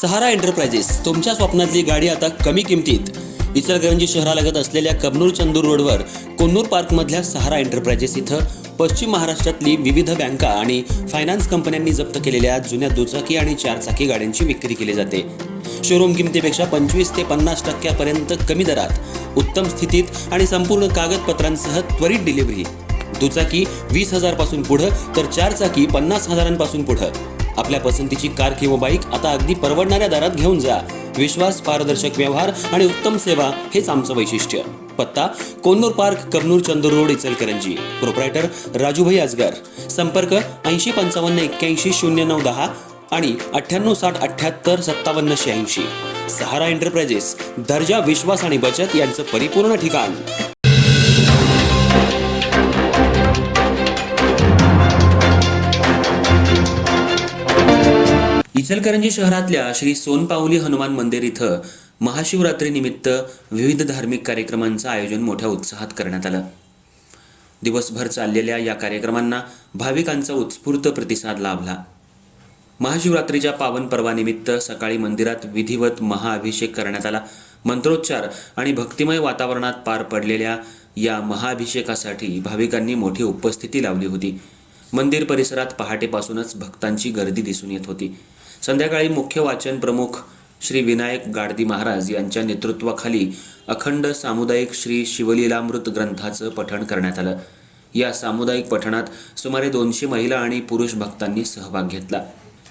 सहारा enterprises तुमच्या स्वप्नातली गाडी आता कमी किमतीत. इचलकरंजी शहरालगत असलेल्या कबनूर चंदूर रोडवर कोन्नूर पार्कमधल्या सहारा एंटरप्राइजेस इथं पश्चिम महाराष्ट्रातली विविध बँका आणि फायनान्स कंपन्यांनी जप्त केलेल्या जुन्या दुचाकी आणि चारचाकी गाड्यांची विक्री केली जाते. शोरूम किमतीपेक्षा 25 ते 50% कमी दरात, उत्तम स्थितीत आणि संपूर्ण कागदपत्रांसह त्वरित डिलिव्हरी. दुचाकी 20,000 पासून पुढे तर चारचाकी 50,000 पुढे. आपल्या पसंतीची कार किंवा बाईक आता अगदी परवडणाऱ्या दरात घेऊन जा. विश्वास, पारदर्शक व्यवहार आणि उत्तम सेवा हेच आमचं वैशिष्ट्य. पत्ता Konnur park, Kabnur Chandur road, Ichalkaranji. Proprietor Rajubhai Ajgar. संपर्क 8055810910 आणि 9860785786. सहारा एंटरप्राइजेस, दर्जा, विश्वास आणि बचत यांचं परिपूर्ण ठिकाण. इचलकरंजी शहरातल्या श्री सोनपावली हनुमान मंदिर इथं महाशिवरात्रीनिमित्त विविध धार्मिक कार्यक्रमांचं आयोजन मोठ्या उत्साहात करण्यात आलं. दिवसभर चाललेल्या या कार्यक्रमांना भाविकांचा उत्स्फूर्त प्रतिसाद लाभला. महाशिवरात्रीच्या पावन पर्वानिमित्त सकाळी मंदिरात विधिवत महाअभिषेक करण्यात आला. मंत्रोच्चार आणि भक्तिमय वातावरणात पार पडलेल्या या महाअभिषेकासाठी भाविकांनी मोठी उपस्थिती लावली होती. मंदिर परिसरात पहाटेपासूनच भक्तांची गर्दी दिसून येत होती. संध्याकाळी मुख्य वाचन प्रमुख श्री विनायक गाडदी महाराज यांच्या नेतृत्वाखाली अखंड सामुदायिक श्री शिवलीलामृत ग्रंथाचं पठण करण्यात आलं. या सामुदायिक पठणात सुमारे 200 महिला आणि पुरुष भक्तांनी सहभाग घेतला.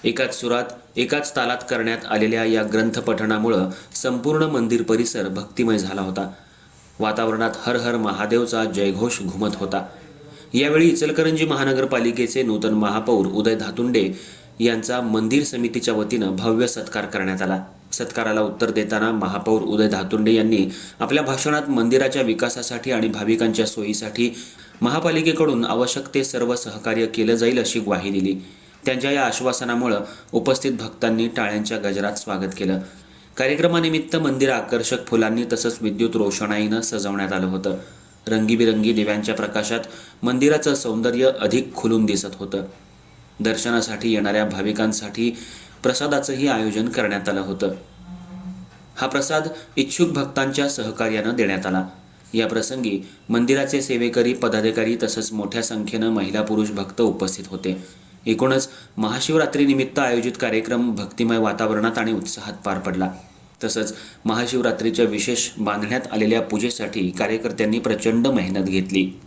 एकाच सुरात, एकाच तालात करण्यात आलेल्या या ग्रंथ पठणामुळं संपूर्ण मंदिर परिसर भक्तिमय झाला होता. वातावरणात हर हर महादेवचा जयघोष घुमत होता. यावेळी इचलकरंजी महानगरपालिकेचे नूतन महापौर उदय धातुंडे यांचा मंदिर समितीच्या वतीनं भव्य सत्कार करण्यात आला. सत्काराला उत्तर देताना महापौर उदय धातुंडे यांनी आपल्या भाषणात मंदिराच्या विकासासाठी आणि भाविकांच्या सोयीसाठी महापालिकेकडून आवश्यक ते सर्व सहकार्य केलं जाईल अशी ग्वाही दिली. त्यांच्या या आश्वासनामुळे उपस्थित भक्तांनी टाळ्यांच्या गजरात स्वागत केलं. कार्यक्रमानिमित्त मंदिर आकर्षक फुलांनी तसंच विद्युत रोषणाईनं सजवण्यात आलं होतं. रंगीबिरंगी दिव्यांच्या प्रकाशात मंदिराचं सौंदर्य अधिक खुलून दिसत होतं. दर्शनासाठी येणाऱ्या भाविकांसाठी प्रसादाचंही आयोजन करण्यात आलं होतं. हा प्रसाद इच्छुक भक्तांच्या सहकार्यानं देण्यात आला. या प्रसंगी मंदिराचे सेवेकरी, पदाधिकारी तसंच मोठ्या संख्येनं महिला पुरुष भक्त उपस्थित होते. एकूणच महाशिवरात्रीनिमित्त आयोजित कार्यक्रम भक्तिमय वातावरणात आणि उत्साहात पार पडला. तसंच महाशिवरात्रीच्या विशेष बांधण्यात आलेल्या पूजेसाठी कार्यकर्त्यांनी प्रचंड मेहनत घेतली.